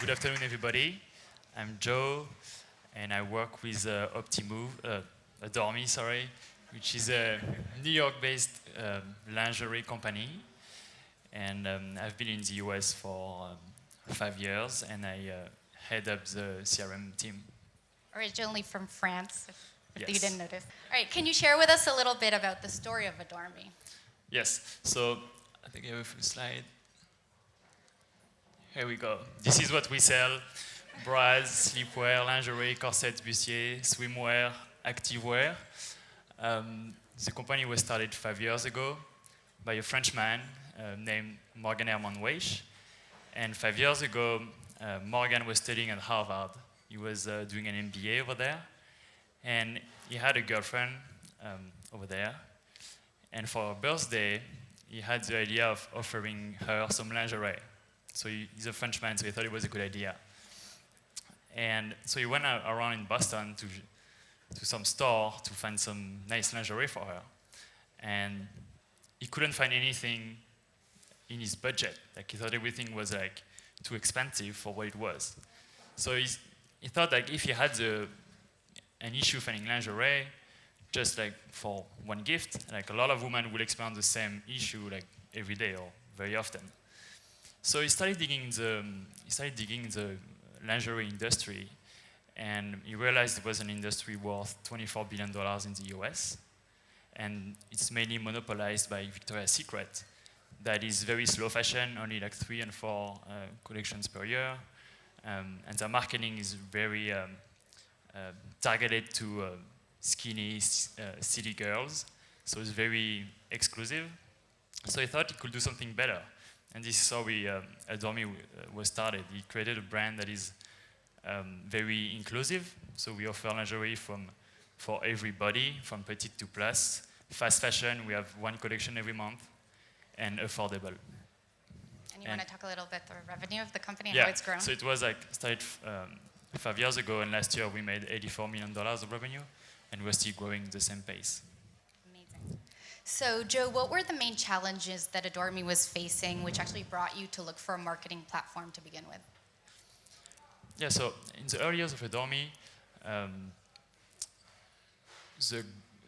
Good afternoon, everybody. I'm Joe, and I work with Optimove, Dormy, sorry, which is a New York-based lingerie company. And I've been in the US for 5 years, and I head up the CRM team. Originally from France, if you Yes. didn't notice. All right, can you share with us a little bit about the story of Adore.me? Yes, so I think I have a few slides. Here we go. This is what we sell: bras, sleepwear, lingerie, corsets, bustier, swimwear, activewear. The company was started 5 years ago by a Frenchman named Morgan Herman Weish. And 5 years ago, Morgan was studying at Harvard. He was doing an MBA over there. And he had a girlfriend over there. And for her birthday, he had the idea of offering her some lingerie. So he's a Frenchman, so he thought it was a good idea. And so he went around in Boston to some store to find some nice lingerie for her. And he couldn't find anything in his budget. Like, he thought everything was like too expensive for what it was. So he thought, like, if he had an issue finding lingerie, just like for one gift, like a lot of women will experience the same issue like every day or very often. So he started digging the lingerie industry, and he realized it was an industry worth $24 billion in the US, and it's mainly monopolized by Victoria's Secret. That is very slow fashion, only like 3 and 4 collections per year, and the marketing is very targeted to skinny city girls, so it's very exclusive. So he thought he could do something better. And this is how Adore.me was started. He created a brand that is very inclusive. So we offer lingerie for everybody, from petite to plus. Fast fashion, we have one collection every month, and affordable. And you want to talk a little bit the revenue of the company and yeah, how it's grown? So it was like started 5 years ago, and last year we made $84 million of revenue, and we're still growing the same pace. Amazing. So, Joe, what were the main challenges that Adore.me was facing, which actually brought you to look for a marketing platform to begin with? Yeah, so in the early years of Adore.me,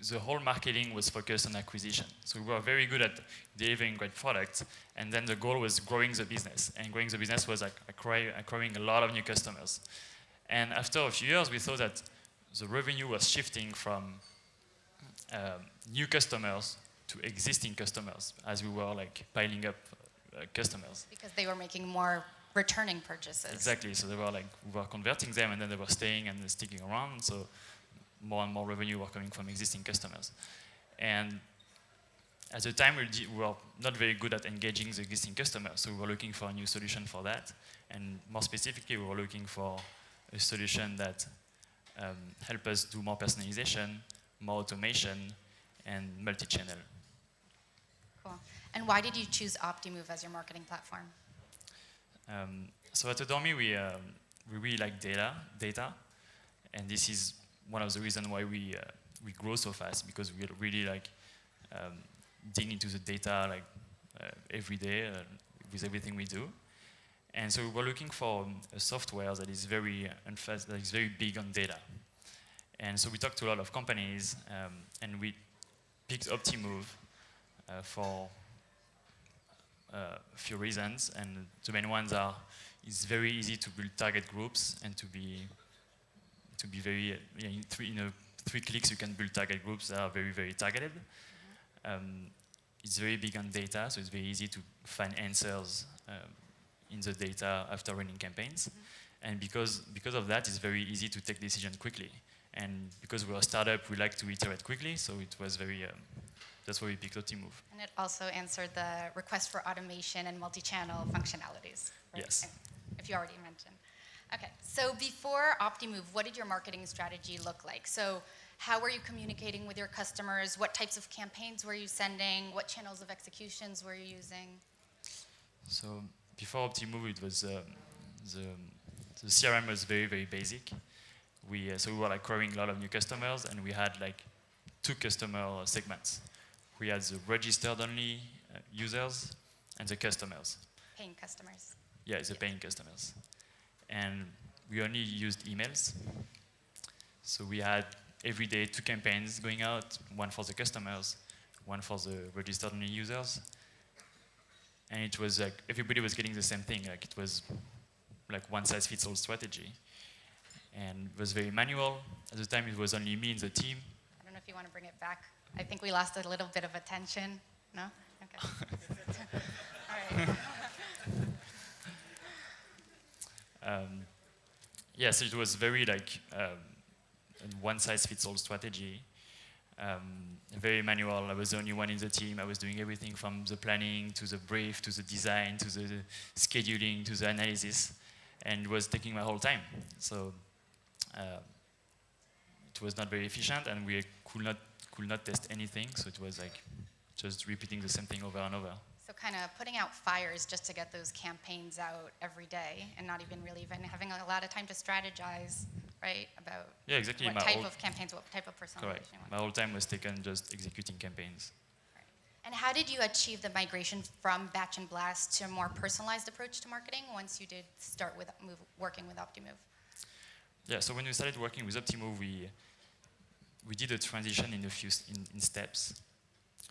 the whole marketing was focused on acquisition. So we were very good at delivering great products, and then the goal was growing the business. And growing the business was like acquiring a lot of new customers. And after a few years, we thought that the revenue was shifting from new customers to existing customers, as we were like piling up customers. Because they were making more returning purchases. Exactly. So we were converting them, and then they were staying and sticking around. So more and more revenue were coming from existing customers. And at the time, we were not very good at engaging the existing customers. So we were looking for a new solution for that. And more specifically, we were looking for a solution that help us do more personalization, more automation, and multi-channel. Cool. And why did you choose Optimove as your marketing platform? So at Adore.me, we really like data, and this is one of the reasons why we grow so fast, because we really like dig into the data like every day with everything we do. And so we were looking for a software that is very big on data. And so we talked to a lot of companies, and we picked Optimove for a few reasons. And the main ones are: it's very easy to build target groups, and to be very in 3 clicks you can build target groups that are very, very targeted. It's very big on data, so it's very easy to find answers in the data after running campaigns. And because of that, it's very easy to take decisions quickly. And because we're a startup, we like to iterate quickly, so it was very, that's why we picked Optimove. And it also answered the request for automation and multi-channel functionalities. Right? Yes. If you already mentioned. Okay, so before Optimove, what did your marketing strategy look like? So how were you communicating with your customers? What types of campaigns were you sending? What channels of executions were you using? So before Optimove, it was the CRM was very, very basic. So we were like acquiring a lot of new customers, and we had like 2 customer segments. We had the registered only users and the customers. Paying customers. Yeah, the paying customers. and we only used emails. So we had every day 2 campaigns going out, one for the customers, one for the registered only users. And it was like everybody was getting the same thing. Like it was like one size fits all strategy. And it was very manual. At the time, it was only me in the team. I don't know if you want to bring it back. I think we lost a little bit of attention. No? Okay. All right. Yes, it was very like a one size fits all strategy. Very manual. I was the only one in the team. I was doing everything from the planning to the brief to the design to the scheduling to the analysis, and it was taking my whole time. So it was not very efficient, and we could not test anything. So it was like just repeating the same thing over and over. So kind of putting out fires just to get those campaigns out every day and not even really even having a lot of time to strategize, right, about exactly. what type of campaigns, what type of personalization Correct. you want. My whole time was taken just executing campaigns. Right. And how did you achieve the migration from batch and blast to a more personalized approach to marketing once you did start with working with Optimove? Yeah, so when we started working with Optimove, we did a transition in steps,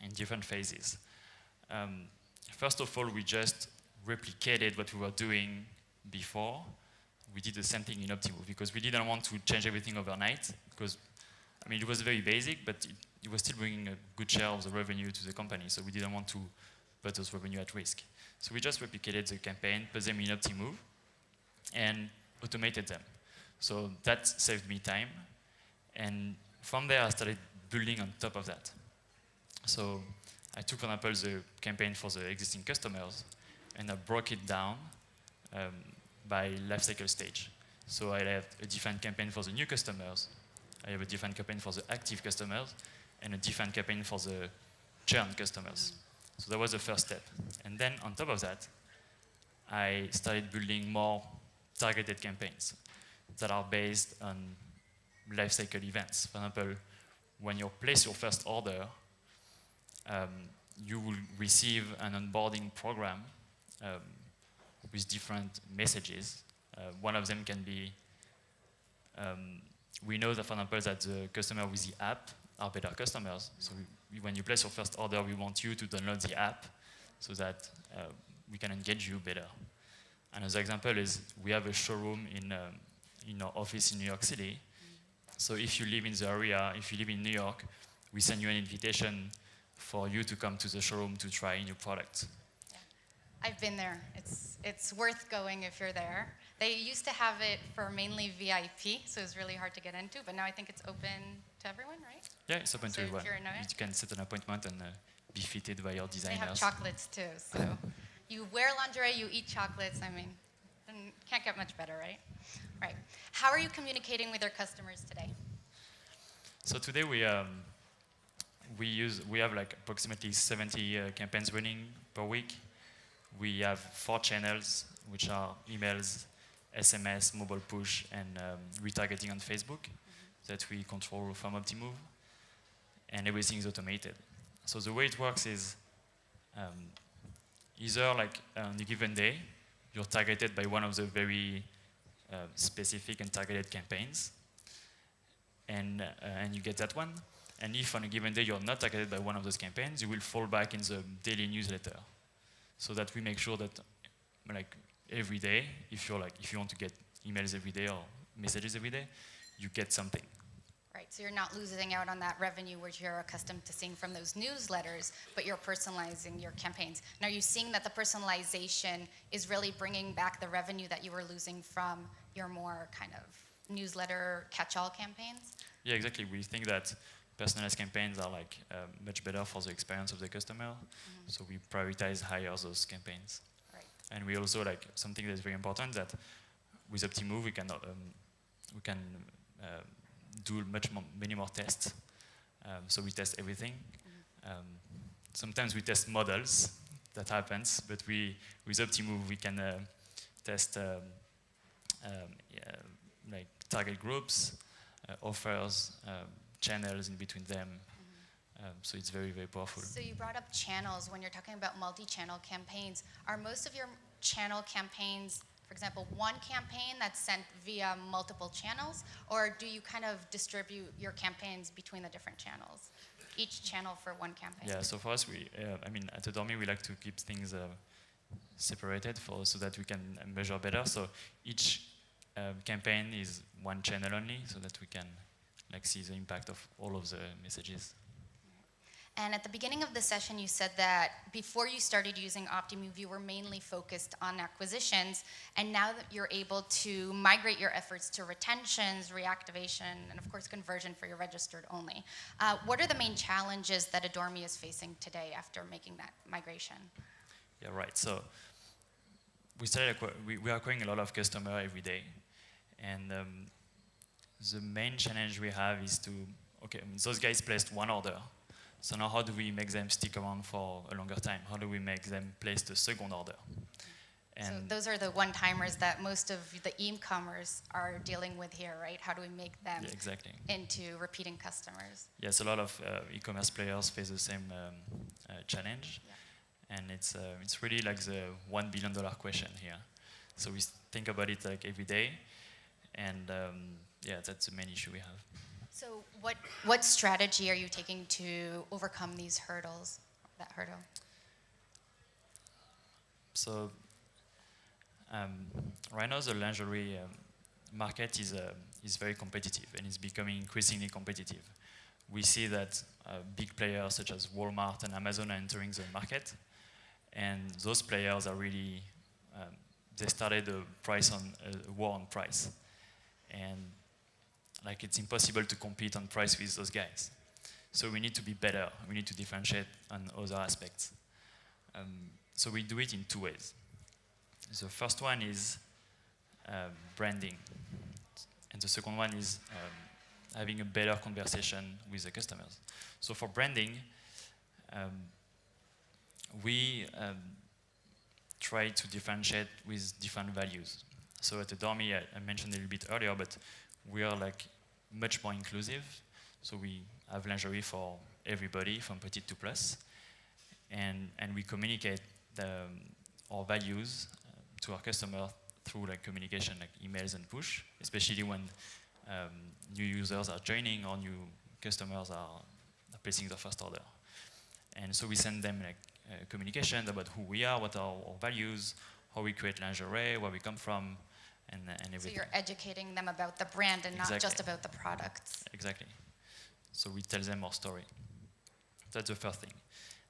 in different phases. First of all, we just replicated what we were doing before. We did the same thing in Optimove because we didn't want to change everything overnight because, I mean, it was very basic, but it was still bringing a good share of the revenue to the company, so we didn't want to put those revenue at risk. So we just replicated the campaign, put them in Optimove, and automated them. So that saved me time, and from there I started building on top of that. So I took, for example, the campaign for the existing customers, and I broke it down by lifecycle stage. So I have a different campaign for the new customers, I have a different campaign for the active customers, and a different campaign for the churn customers. So that was the first step. And then on top of that, I started building more targeted campaigns that are based on lifecycle events. For example, when you place your first order, you will receive an onboarding program with different messages. One of them can be, we know that, for example, that the customer with the app are better customers. So when you place your first order, we want you to download the app so that we can engage you better. Another example is we have a showroom in our office in New York City. So if you live in the area, if you live in New York, we send you an invitation for you to come to the showroom to try new products. Yeah. I've been there. It's worth going if you're there. They used to have it for mainly VIP, so it was really hard to get into, but now I think it's open to everyone, right? Yeah, it's open to everyone. You can set an appointment and be fitted by your designers. They have chocolates too, so you wear lingerie, you eat chocolates. I mean, can't get much better, right? Right. How are you communicating with your customers today? So today we have like approximately 70 campaigns running per week. We have 4 channels, which are emails, SMS, mobile push, and retargeting on Facebook that we control from Optimove, and everything is automated. So the way it works is either like on a given day, you're targeted by one of the very specific and targeted campaigns, and you get that one. And if on a given day you're not targeted by one of those campaigns, you will fall back in the daily newsletter, so that we make sure that, like, every day, if you want to get emails every day or messages every day, you get something. Right, so you're not losing out on that revenue which you're accustomed to seeing from those newsletters, but you're personalizing your campaigns. And are you seeing that the personalization is really bringing back the revenue that you were losing from your more kind of newsletter catch-all campaigns? Yeah, exactly. We think that personalized campaigns are like much better for the experience of the customer, so we prioritize higher those campaigns. Right. And we also, like, something that's very important, that with Optimove we can do many more tests. So we test everything. Sometimes we test models. That happens, but with Optimove we can test like target groups, offers, channels in between them. So it's very, very powerful. So you brought up channels when you're talking about multi-channel campaigns. Are most of your channel campaigns, for For example, one campaign that's sent via multiple channels, or do you kind of distribute your campaigns between the different channels? Each channel for one campaign? Yeah, so for us, at Adormi, we like to keep things separated so that we can measure better. So each campaign is one channel only, so that we can see the impact of all of the messages. And at the beginning of the session, you said that before you started using Optimove, you were mainly focused on acquisitions, and now that you're able to migrate your efforts to retentions, reactivation, and of course conversion for your registered only. What are the main challenges that Adormi is facing today after making that migration? Yeah, right. So we are acquiring a lot of customers every day, and the main challenge we have is those guys placed one order. So now how do we make them stick around for a longer time? How do we make them place the second order? And so those are the one-timers that most of the e-commerce are dealing with here, right? How do we make them into repeating customers? Yes, a lot of e-commerce players face the same challenge. Yeah. And it's really like the $1 billion question here. So we think about it like every day. And that's the main issue we have. So what strategy are you taking to overcome these hurdles, that hurdle? So right now the lingerie market is very competitive, and it's becoming increasingly competitive. We see that big players such as Walmart and Amazon are entering the market, and those players are really, they started a war on price. And it's impossible to compete on price with those guys. So we need to be better. We need to differentiate on other aspects. So we do it in two ways. The first one is branding. And the second one is having a better conversation with the customers. So for branding, we try to differentiate with different values. So at Adormi, I mentioned a little bit earlier, but we are much more inclusive. So we have lingerie for everybody, from petite to plus. And we communicate our values to our customer through communication, like emails and push, especially when new users are joining or new customers are placing their first order. And so we send them communication about who we are, what are our values, how we create lingerie, where we come from, and everything. So you're educating them about the brand and not just about the products. Exactly. So we tell them our story. That's the first thing.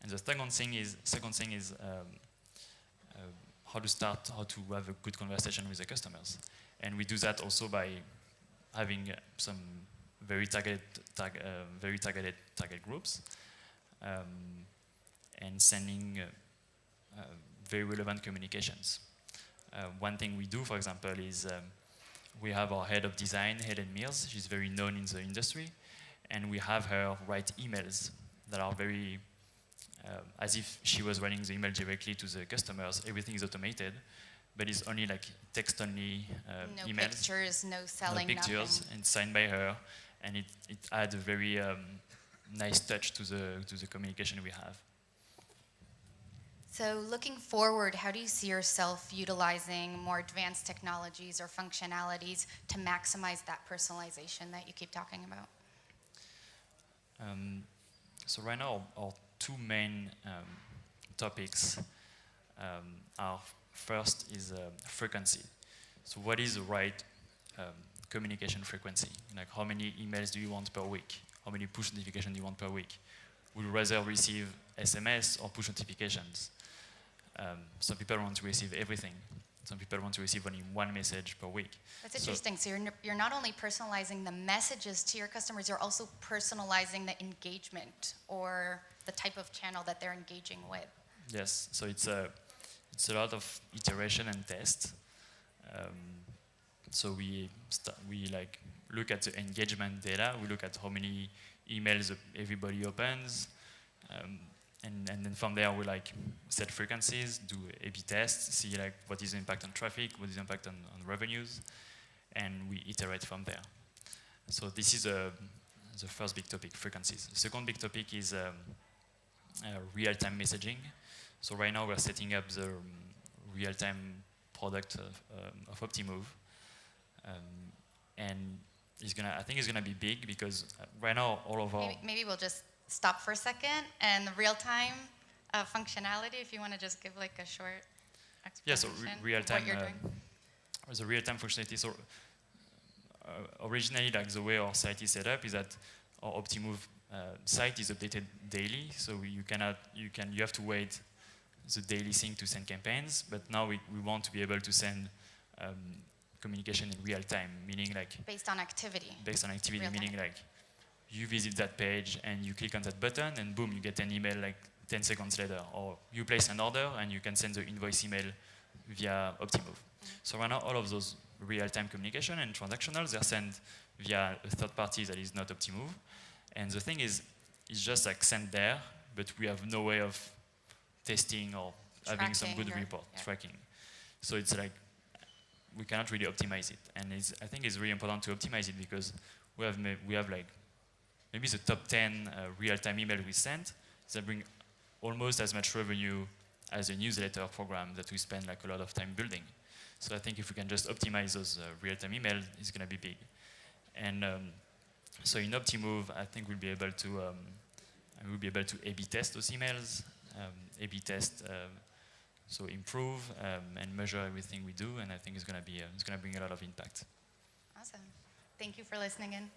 And the second thing is how to have a good conversation with the customers. And we do that also by having some very targeted target groups, and sending very relevant communications. One thing we do, for example, is we have our head of design, Helen Mears. She's very known in the industry, and we have her write emails that are very, as if she was running the email directly to the customers. Everything is automated, but it's only text-only no emails. No pictures, no selling, no pictures, nothing. And signed by her, and it adds a very nice touch to the communication we have. So looking forward, how do you see yourself utilizing more advanced technologies or functionalities to maximize that personalization that you keep talking about? So right now, our two main topics are, first is frequency. So what is the right communication frequency? How many emails do you want per week? How many push notifications do you want per week? Would you rather receive SMS or push notifications? Some people want to receive everything. Some people want to receive only one message per week. That's interesting. So you're not only personalizing the messages to your customers, you're also personalizing the engagement or the type of channel that they're engaging with. Yes. So it's a lot of iteration and test. So we look at the engagement data. We look at how many emails everybody opens. And then from there, we set frequencies, do A/B tests, see what is the impact on traffic, what is the impact on revenues, and we iterate from there. So this is the first big topic, frequencies. The second big topic is real-time messaging. So right now we're setting up the real-time product of Optimove. And I think it's gonna be big because right now all of our Maybe we'll just stop for a second and the real-time functionality. If you want to just give like a short explanation of real-time. what you're doing. The real-time functionality. So originally, like the way our site is set up is that our Optimove site is updated daily. So you have to wait the daily sync to send campaigns. But now we want to be able to send communication in real time, meaning like Based on activity. Based on activity, Real meaning time. like you visit that page and you click on that button and boom, you get an email like 10 seconds later. Or you place an order and you can send the invoice email via Optimove. So right now, all of those real-time communication and transactionals, they're sent via a third party that is not Optimove. And the thing is, it's just like sent there, but we have no way of testing or having some good report tracking. So it's like, we cannot really optimize it. And I think it's really important to optimize it because we have like maybe the top 10 real-time emails we sent that bring almost as much revenue as a newsletter program that we spend like a lot of time building. So I think if we can just optimize those real-time emails, it's going to be big. And so in Optimove, I think we'll be able to A/B test those emails, A/B test, so improve and measure everything we do. And I think it's going to bring a lot of impact. Awesome. Thank you for listening in.